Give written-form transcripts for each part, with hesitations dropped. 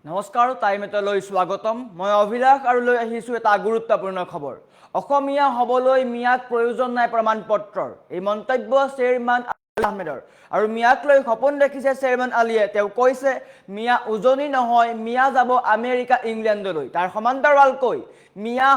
নমস্কাৰ টাইমেটলৈ স্বাগতম মই অভিলাষ আৰু লৈ আহিছো এটা গুৰুত্বপূৰ্ণ খবৰ অসমীয়া হবলৈ মিয়াক প্ৰয়োজন নাই প্ৰমাণপত্ৰৰ এই মন্তব্য চেয়াৰম্যান আহমেদৰ আৰু মিয়াক লৈ সপোন দেখিছে চেয়াৰম্যান আলীয়ে তেওঁ কৈছে মিয়া উজনি নহয় মিয়া যাব আমেৰিকা ইংলেণ্ডলৈ তাৰ সমান্তৰালকৈ মিয়া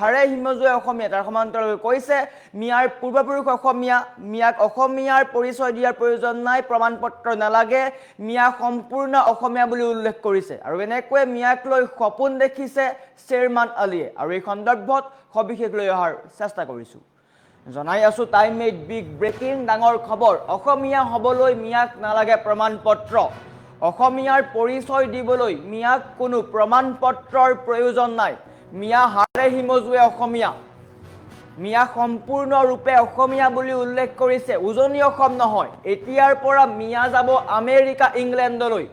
হাৰে হিমজুৱে অসমীয়া তাৰ সমান্তৰালকৈ কৈছে মিয়াৰ পূৰ্বপুৰুষ অসমীয়া মিয়াক অসমীয়াৰ পৰিচয় দিয়াৰ প্ৰয়োজন নাই প্ৰমাণপত্ৰ নালাগে মিয়া সম্পূৰ্ণ অসমীয়া বুলি উল্লেখ কৰিছে আৰু এনেকৈ মিয়াক লৈ সপোন দেখিছে চেয়াৰম্যান আলীয়ে আৰু এই সন্দৰ্ভত সবিশেষ লৈ অহাৰ চেষ্টা কৰিছো জনাই আছো টাইম মেড বিগ ব্ৰেকিং ডাঙৰ খবৰ অসমীয়া হবলৈ মিয়াক নালাগে প্ৰমাণপত্ৰ অসমীয়াৰ পৰিচয় দিবলৈ মিয়াক কোনো প্ৰমাণপত্ৰৰ প্ৰয়োজন নাই মিয়া হাৰে হিমজুৱে অসমীয়া মিয়া সম্পূৰ্ণৰূপে অসমীয়া বুলি উল্লেখ কৰিছে উজনি অসম নহয় এতিয়াৰ পৰা মিয়া যাব আমেৰিকা ইংলেণ্ডলৈ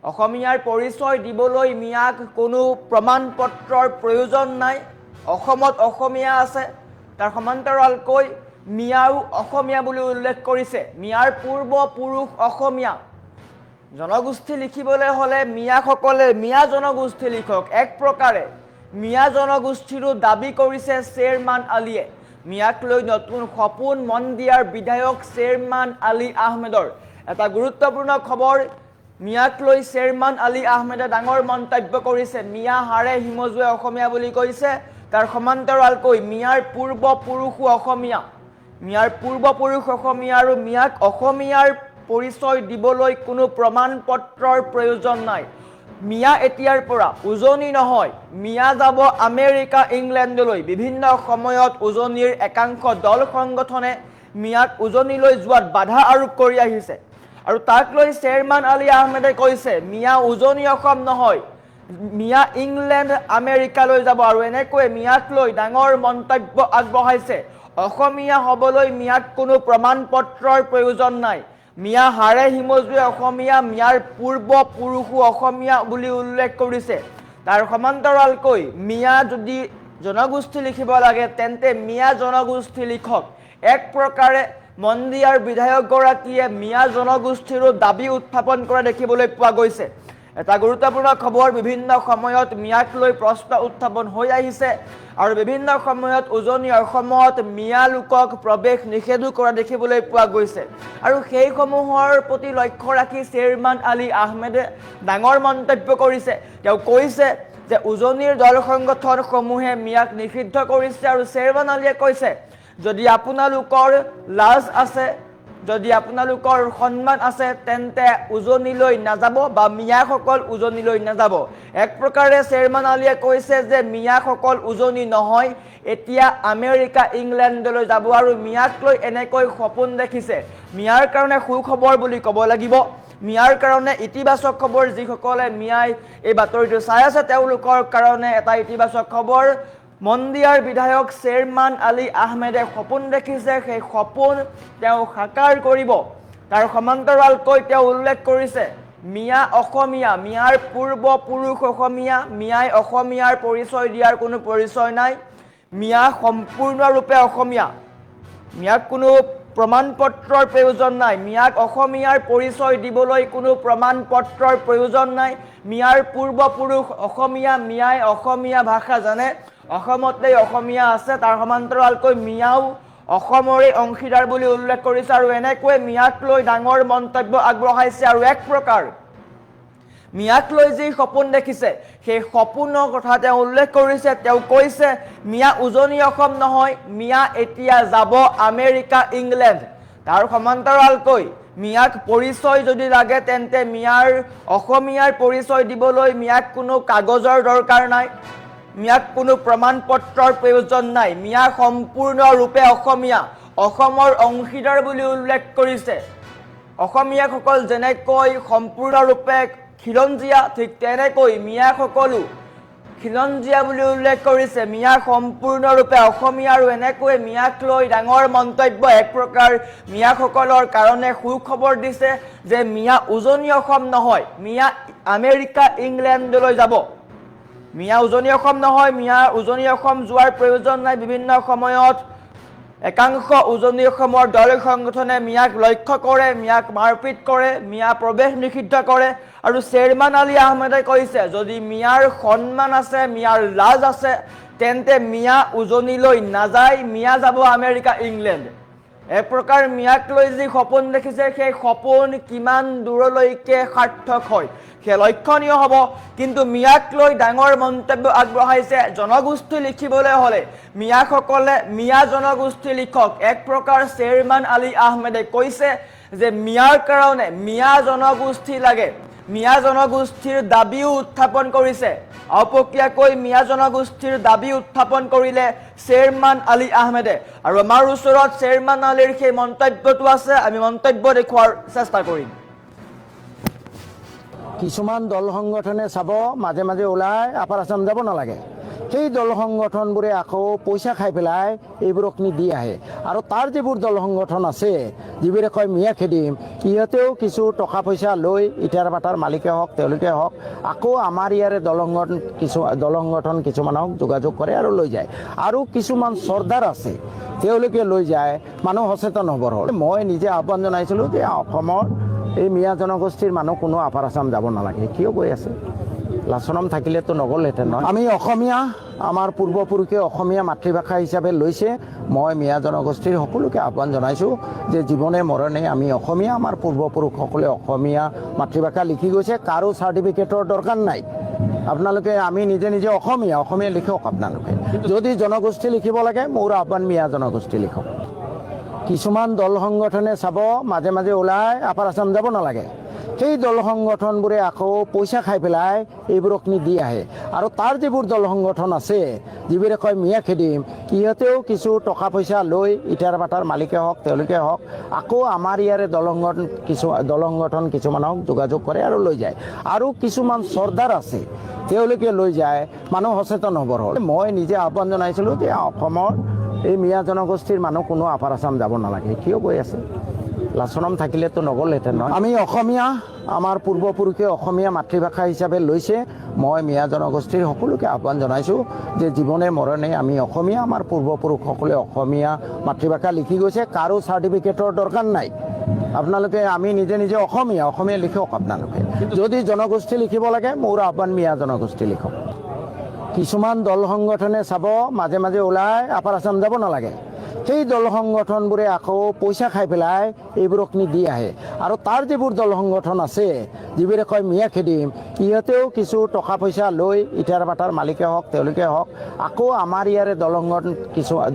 অসমীয়াৰ পৰিচয় দিবলৈ মিয়াক কোনো প্ৰমাণপত্ৰৰ প্ৰয়োজন নাই অসমত অসমীয়া আছে তাৰ সমান্তৰালকৈ মিয়াও অসমীয়া বুলি উল্লেখ কৰিছে মিয়াৰ পূৰ্বপুৰুষ অসমীয়া জনগোষ্ঠী লিখিবলৈ হলে মিয়াসকলে মিয়া জনগোষ্ঠী লিখক এক প্ৰকাৰে মিয়া জনগোষ্ঠীৰো দাবী কৰিছে চেয়াৰম্যান আলীয়ে মিয়াক লৈ নতুন সপোন মন দিয়াৰ বিধায়ক চেয়াৰম্যান আলী আহমেদৰ এটা গুৰুত্বপূৰ্ণ খবৰ মিয়াক লৈ চেয়াৰম্যান আলী আহমেদে ডাঙৰ মন্তব্য কৰিছে মিয়া হাৰে হিমজুৱে অসমীয়া বুলি কৈছে তাৰ সমান্তৰালকৈ মিয়াৰ পূৰ্বপুৰুষো অসমীয়া মিয়াৰ পূৰ্বপুৰুষ অসমীয়া আৰু মিয়াক অসমীয়াৰ পৰিচয় দিবলৈ কোনো প্ৰমাণপত্ৰৰ প্ৰয়োজন নাই মিয়া এতিয়াৰ পৰা উজনি নহয় মিয়া যাব আমেৰিকা ইংলেণ্ডলৈ বিভিন্ন সময়ত উজনিৰ একাংশ দল সংগঠনে মিয়াক উজনিলৈ যোৱাত বাধা আৰোপ কৰি আহিছে আৰু তাক লৈ চেয়াৰম্যান আলী আহমেদে কৈছে মিয়া উজনি অসম নহয় মিয়া ইংলেণ্ড আমেৰিকালৈ যাব আৰু এনেকৈ মিয়াক লৈ ডাঙৰ মন্তব্য আগবঢ়াইছে অসমীয়া হবলৈ মিয়াক কোনো প্ৰমাণপত্ৰৰ প্ৰয়োজন নাই মিয়া হাৰে হিমজুৱে অসমীয়া মিয়াৰ পূৰ্বপুৰুষো অসমীয়া বুলি উল্লেখ কৰিছে তাৰ সমান্তৰালকৈ মিয়া যদি জনগোষ্ঠী লিখিব লাগে তেন্তে মিয়া জনগোষ্ঠী লিখক এক প্ৰকাৰে মন্দিয়াৰ বিধায়কগৰাকীয়ে মিয়া জনগোষ্ঠীৰো দাবী উত্থাপন কৰা দেখিবলৈ পোৱা গৈছে এটা গুৰুত্বপূৰ্ণ খবৰ বিভিন্ন সময়ত মিয়াক লৈ প্ৰশ্ন উত্থাপন হৈ আহিছে আৰু বিভিন্ন সময়ত উজনি অসমত মিয়া লোকক প্ৰৱেশ নিষেধ কৰা দেখিবলৈ পোৱা গৈছে আৰু সেইসমূহৰ প্ৰতি লক্ষ্য ৰাখি চেয়াৰম্যান আলী আহমেদে ডাঙৰ মন্তব্য কৰিছে তেওঁ কৈছে যে উজনিৰ দল সংগঠনসমূহে মিয়াক নিষিদ্ধ কৰিছে আৰু চেয়াৰম্যান আলীয়ে কৈছে যদি আপোনালোকৰ লাজ আছে যদি আপোনালোকৰ সন্মান আছে তেন্তে উজনিলৈ নাযাব বা মিয়াসকল উজনিলৈ নাযাব এক প্ৰকাৰে চেয়াৰম্যান আলীয়ে কৈছে যে মিয়াসকল উজনি নহয় এতিয়া আমেৰিকা ইংলেণ্ডলৈ যাব আৰু মিয়াক লৈ এনেকৈ সপোন দেখিছে মিয়াৰ কাৰণে সুখবৰ বুলি ক'ব লাগিব মিয়াৰ কাৰণে ইতিবাচক খবৰ যিসকলে মিয়াই এই বাতৰিটো চাই আছে তেওঁলোকৰ কাৰণে এটা ইতিবাচক খবৰ মন্দিয়াৰ বিধায়ক চেয়াৰম্যান আলী আহমেদে সপোন দেখিছে সেই সপোন তেওঁ সাকাৰ কৰিব তাৰ সমান্তৰালকৈ তেওঁ উল্লেখ কৰিছে মিয়া অসমীয়া মিয়াৰ পূৰ্বপুৰুষ অসমীয়া মিয়াই অসমীয়াৰ পৰিচয় দিয়াৰ কোনো পৰিচয় নাই মিয়া সম্পূৰ্ণৰূপে অসমীয়া মিয়াক কোনো প্ৰমাণপত্ৰৰ প্ৰয়োজন নাই মিয়াক অসমীয়াৰ পৰিচয় দিবলৈ কোনো প্ৰমাণপত্ৰৰ প্ৰয়োজন নাই মিয়াৰ পূৰ্বপুৰুষ অসমীয়া মিয়াই অসমীয়া ভাষা জানে অসমতে অসমীয়া আছে তাৰ সমান্তৰালকৈ মিয়াও অসমৰে অংশীদাৰ বুলি উল্লেখ কৰিছে আৰু এনেকৈ মিয়াক লৈ ডাঙৰ মন্তব্য আগবঢ়াইছে আৰু এক প্ৰকাৰ মিয়াক লৈ যি সপোন দেখিছে সেই সপোনৰ কথা তেওঁ উল্লেখ কৰিছে তেওঁ কৈছে মিয়া উজনি অসম নহয় মিয়া এতিয়া যাব আমেৰিকা ইংলেণ্ড তাৰ সমান্তৰালকৈ মিয়াক পৰিচয় যদি লাগে তেন্তে মিয়াৰ অসমীয়াৰ পৰিচয় দিবলৈ মিয়াক কোনো কাগজৰ দৰকাৰ নাই মিয়াক কোনো প্ৰমাণপত্ৰৰ প্ৰয়োজন নাই মিয়া সম্পূৰ্ণৰূপে অসমীয়া অসমৰ অংশীদাৰ বুলি উল্লেখ কৰিছে অসমীয়াসকল যেনেকৈ সম্পূৰ্ণৰূপে খিলঞ্জীয়া ঠিক তেনেকৈ মিয়াসকলো খিলঞ্জীয়া বুলি উল্লেখ কৰিছে মিয়া সম্পূৰ্ণৰূপে অসমীয়া আৰু এনেকৈ মিয়াক লৈ ডাঙৰ মন্তব্য এক প্ৰকাৰ মিয়াসকলৰ কাৰণে সুখবৰ দিছে যে মিয়া উজনি অসম নহয় মিয়া আমেৰিকা ইংলেণ্ডলৈ যাব মিয়া উজনি অসম নহয় মিয়া উজনি অসম যোৱাৰ প্ৰয়োজন নাই বিভিন্ন সময়ত একাংশ উজনি অসমৰ দল সংগঠনে মিয়াক লক্ষ্য কৰে, মিয়াক মাৰপিট কৰে, মিয়া প্ৰৱেশ নিষিদ্ধ কৰে আৰু শ্বেৰমান আলী আহমেদে কৈছে যদি মিয়াৰ সন্মান আছে, মিয়াৰ লাজ আছে তেন্তে মিয়া উজনিলৈ নাযায়, মিয়া যাব আমেৰিকা, ইংলেণ্ড। এক প্ৰকাৰ মিয়াক লৈ যি সপোন দেখিছে সেই সপোন কিমান দূৰলৈকে সাৰ্থক হয় সেই লক্ষণীয় হ'ব। কিন্তু মিয়াক লৈ ডাঙৰ মন্তব্য আগবঢ়াইছে জনগোষ্ঠী লিখিবলৈ হ'লে মিয়াসকলে মিয়া জনগোষ্ঠী লিখক। এক প্ৰকাৰ শ্বেৰমান আলী আহমেদে কৈছে যে মিয়াৰ কাৰণে মিয়া জনগোষ্ঠী লাগে, মিয়া জনগোষ্ঠীৰ দাবীও উত্থাপন কৰিছে। আপকীয়াকৈ মিয়া জনগোষ্ঠীৰ দাবী উত্থাপন কৰিলে শ্বেৰমান আলী আহমেদে। আৰু আমাৰ ওচৰত শ্বেৰমান আলীৰ সেই মন্তব্যটো আছে, আমি মন্তব্য দেখুৱাৰ চেষ্টা কৰিম। কিছুমান দল সংগঠনে চাব মাজে মাজে ওলাই আপাৰ আছাম যাব নালাগে, সেই দল সংগঠনবোৰে আকৌ পইচা খাই পেলাই এইবোৰক নিদি আহে। আৰু তাৰ যিবোৰ দল সংগঠন আছে যিবোৰে কয় মিয়া খেদিম, সিহঁতেও কিছু টকা পইচা লৈ ইটাৰ বাটাৰ মালিকে হওক তেওঁলোকে হওক আকৌ আমাৰ ইয়াৰে দল সংগঠন কিছুমানক যোগাযোগ কৰে আৰু লৈ যায়। আৰু কিছুমান চৰ্দাৰ আছে তেওঁলোকে লৈ যায়, মানুহ সচেতন হ'বৰ হ'ল। মই নিজে আহ্বান জনাইছিলোঁ যে অসমৰ এই মিয়া জনগোষ্ঠীৰ মানুহ কোনো আপাৰ আছাম যাব নালাগে। কিয় গৈ আছে? লাচনম থাকিলেতো নগ'লহেঁতেন নহয়। আমি অসমীয়া, আমাৰ পূৰ্বপুৰুষে অসমীয়া মাতৃভাষা হিচাপে লৈছে। মই মিয়া জনগোষ্ঠীৰ সকলোকে আহ্বান জনাইছোঁ যে জীৱনে মৰণে আমি অসমীয়া, আমাৰ পূৰ্বপুৰুষসকলে অসমীয়া মাতৃভাষা লিখি গৈছে, কাৰো চাৰ্টিফিকেটৰ দৰকাৰ নাই। আপোনালোকে আমি নিজে নিজে অসমীয়া লিখক। আপোনালোকে যদি জনগোষ্ঠী লিখিব লাগে মোৰ আহ্বান মিয়া জনগোষ্ঠী লিখক। কিছুমান দল সংগঠনে চাব মাজে মাজে ওলাই আপাৰ আছাম যাব নালাগে, সেই দল সংগঠনবোৰে আকৌ পইচা খাই পেলাই এইবোৰক নিদি আহে। আৰু তাৰ যিবোৰ দল সংগঠন আছে যিবোৰে কয় মিয়া খেদিম, সিহঁতেও কিছু টকা পইচা লৈ ইটাৰ বাটাৰ মালিকে হওক তেওঁলোকে হওক আকৌ আমাৰ ইয়াৰে দল সংগঠন কিছুমানক যোগাযোগ কৰে আৰু লৈ যায়। আৰু কিছুমান চৰ্দাৰ আছে তেওঁলোকে লৈ যায়, মানুহ সচেতন হ'বৰ হ'ল। মই নিজে আহ্বান জনাইছিলোঁ যে অসমৰ এই মিয়া জনগোষ্ঠীৰ মানুহ কোনো আপাৰ আছাম যাব নালাগে। কিয় গৈ আছে? লাচনম থাকিলেতো নগ'লহেঁতেন নহয়। আমি অসমীয়া, আমাৰ পূৰ্বপুৰুষে অসমীয়া মাতৃভাষা হিচাপে লৈছে। মই মিয়া জনগোষ্ঠীৰ সকলোকে আহ্বান জনাইছোঁ যে জীৱনে মৰণে আমি অসমীয়া, আমাৰ পূৰ্বপুৰুষসকলে অসমীয়া মাতৃভাষা লিখি গৈছে, কাৰো চাৰ্টিফিকেটৰ দৰকাৰ নাই। আপোনালোকে আমি নিজে নিজে অসমীয়া লিখক। আপোনালোকে যদি জনগোষ্ঠী লিখিব লাগে মোৰ আহ্বান মিয়া জনগোষ্ঠী লিখক। কিছুমান দল সংগঠনে চাব মাজে মাজে ওলাই আপাৰ আছাম যাব নালাগে, সেই দল সংগঠনবোৰে আকৌ পইচা খাই পেলাই এইবোৰক নিদি আহে। আৰু তাৰ যিবোৰ দল সংগঠন আছে যিবোৰে কয় মিয়া খেদিম, সিহঁতেও কিছু টকা পইচা লৈ ইটাৰ বাটাৰ মালিকে হওক তেওঁলোকে হওক আকৌ আমাৰ ইয়াৰে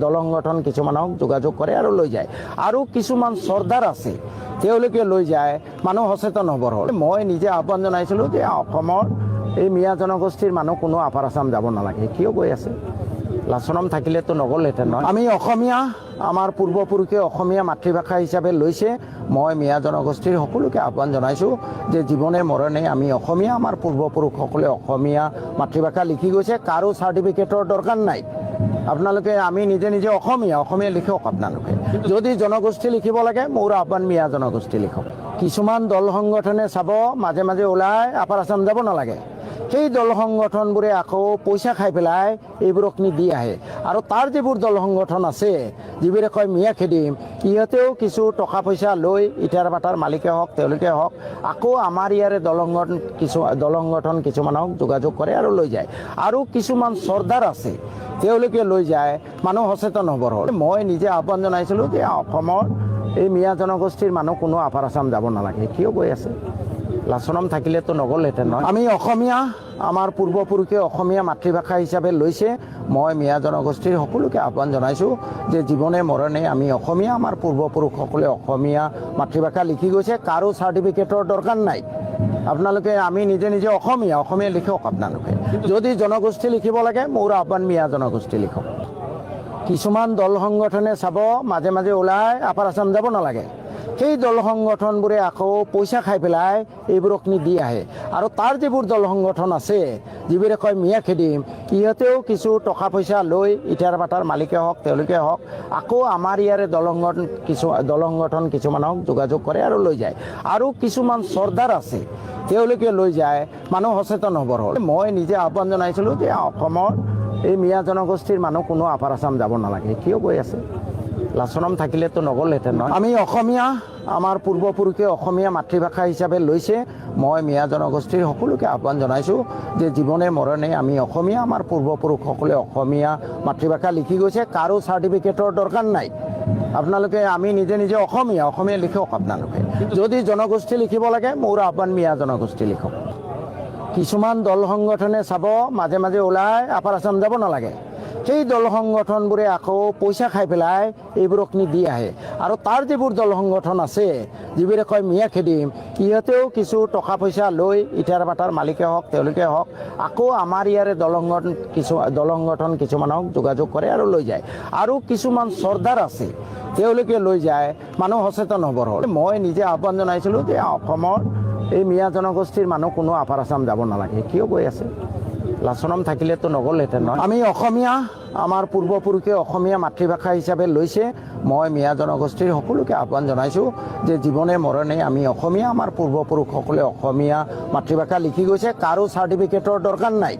দল সংগঠন কিছুমানক যোগাযোগ কৰে আৰু লৈ যায়। আৰু কিছুমান চৰ্দাৰ আছে তেওঁলোকে লৈ যায়, মানুহ সচেতন হ'বৰ হ'ল। মই নিজে আহ্বান জনাইছিলোঁ যে অসমৰ এই মিয়া জনগোষ্ঠীৰ মানুহ কোনো আপাৰ আছাম যাব নালাগে। কিয় গৈ আছে? লাচনম থাকিলেতো নগ'লহেঁতেন নহয়। আমি অসমীয়া, আমাৰ পূৰ্বপুৰুষে অসমীয়া মাতৃভাষা হিচাপে লৈছে। মই মিয়া জনগোষ্ঠীৰ সকলোকে আহ্বান জনাইছোঁ যে জীৱনে মৰণে আমি অসমীয়া, আমাৰ পূৰ্বপুৰুষসকলে অসমীয়া মাতৃভাষা লিখি গৈছে, কাৰো চাৰ্টিফিকেটৰ দৰকাৰ নাই। আপোনালোকে আমি নিজে নিজে অসমীয়া লিখক। আপোনালোকে যদি জনগোষ্ঠী লিখিব লাগে মোৰ আহ্বান মিয়া জনগোষ্ঠী লিখক। কিছুমান দল সংগঠনে চাব মাজে মাজে ওলাই আপাৰ আছাম যাব নালাগে, সেই দল সংগঠনবোৰে আকৌ পইচা খাই পেলাই এইবোৰক নিদি আহে। আৰু তাৰ যিবোৰ দল সংগঠন আছে যিবোৰে কয় মিয়া খেদিম, সিহঁতেও কিছু টকা পইচা লৈ ইটাৰ বাটাৰ মালিকে হওক তেওঁলোকে হওক আকৌ আমাৰ ইয়াৰে দল সংগঠন কিছুমানক যোগাযোগ কৰে আৰু লৈ যায়। আৰু কিছুমান চৰ্দাৰ আছে তেওঁলোকে লৈ যায়, মানুহ সচেতন হ'বৰ হ'ল। মই নিজে আহ্বান জনাইছিলোঁ যে অসমৰ এই মিয়া জনগোষ্ঠীৰ মানুহ কোনো আপাৰ আছাম যাব নালাগে। কিয় গৈ আছে? লাচনম থাকিলেতো নগ'লহেঁতেন নহয়। আমি অসমীয়া, আমাৰ পূৰ্বপুৰুষে অসমীয়া মাতৃভাষা হিচাপে লৈছে। মই মিয়া জনগোষ্ঠীৰ সকলোকে আহ্বান জনাইছোঁ যে জীৱনে মৰণে আমি অসমীয়া, আমাৰ পূৰ্বপুৰুষসকলে অসমীয়া মাতৃভাষা লিখি গৈছে, কাৰো চাৰ্টিফিকেটৰ দৰকাৰ নাই। আপোনালোকে আমি নিজে নিজে অসমীয়া লিখক। আপোনালোকে যদি জনগোষ্ঠী লিখিব লাগে মোৰ আহ্বান মিয়া জনগোষ্ঠী লিখক। কিছুমান দল সংগঠনে চাব মাজে মাজে ওলাই আপাৰ আছাম যাব নালাগে, সেই দল সংগঠনবোৰে আকৌ পইচা খাই পেলাই এইবোৰক নিদি আহে। আৰু তাৰ যিবোৰ দল সংগঠন আছে যিবোৰে কয় মিয়া খেদিম, সিহঁতেও কিছু টকা পইচা লৈ ইটাৰ বাটাৰ মালিকে হওক তেওঁলোকে হওক আকৌ আমাৰ ইয়াৰে দল সংগঠন কিছুমানক যোগাযোগ কৰে আৰু লৈ যায়। আৰু কিছুমান চৰ্দাৰ আছে তেওঁলোকে লৈ যায়, মানুহ সচেতন হ'বৰ হ'ল। মই নিজে আহ্বান জনাইছিলোঁ যে অসমৰ এই মিয়া জনগোষ্ঠীৰ মানুহ কোনো আপাৰ আছাম যাব নালাগে। কিয় গৈ আছে? লাচনম থাকিলেতো নগ'লহেঁতেন নহয়। আমি অসমীয়া, আমাৰ পূৰ্বপুৰুষে অসমীয়া মাতৃভাষা হিচাপে লৈছে। মই মিয়া জনগোষ্ঠীৰ সকলোকে আহ্বান জনাইছোঁ যে জীৱনে মৰণে আমি অসমীয়া, আমাৰ পূৰ্বপুৰুষসকলে অসমীয়া মাতৃভাষা লিখি গৈছে। কাৰো চাৰ্টিফিকেটৰ দৰকাৰ নাই। আপোনালোকে আমি নিজে নিজে অসমীয়া লিখক। আপোনালোকে যদি জনগোষ্ঠী লিখিব লাগে, মোৰ আহ্বান মিয়া জনগোষ্ঠী লিখক। কিছুমান দল সংগঠনে চাব মাজে মাজে ওলাই আপাৰ আছাম যাব নালাগে। সেই দল সংগঠনবোৰে আকৌ পইচা খাই পেলাই এইবোৰক দি আহে। আৰু তাৰ যিবোৰ দল সংগঠন আছে, যিবোৰে কয় মিয়া খেদিম, সিহঁতেও কিছু টকা পইচা লৈ ইটাৰ ভাটাৰ মালিকে হওক, তেওঁলোকে হওক, আকৌ আমাৰ ইয়াৰে দল সংগঠন কিছুমানক যোগাযোগ কৰে আৰু লৈ যায়। আৰু কিছুমান চৰ্দাৰ আছে, তেওঁলোকে লৈ যায়, মানুহ সচেতন হ'বৰ হ'ল। মই নিজে আহ্বান জনাইছিলোঁ যে অসমৰ এই মিয়া জনগোষ্ঠীৰ মানুহ কোনো আপাৰ আছাম যাব নালাগে। কিয় গৈ আছে? লাচনম থাকিলেতো নগ'লহেঁতেন নহয়। আমি অসমীয়া, আমাৰ পূৰ্বপুৰুষে অসমীয়া মাতৃভাষা হিচাপে লৈছে। মই মিয়া জনগোষ্ঠীৰ সকলোকে আহ্বান জনাইছোঁ যে জীৱনে মৰণে আমি অসমীয়া, আমাৰ পূৰ্বপুৰুষসকলে অসমীয়া মাতৃভাষা লিখি গৈছে। কাৰো চাৰ্টিফিকেটৰ দৰকাৰ নাই।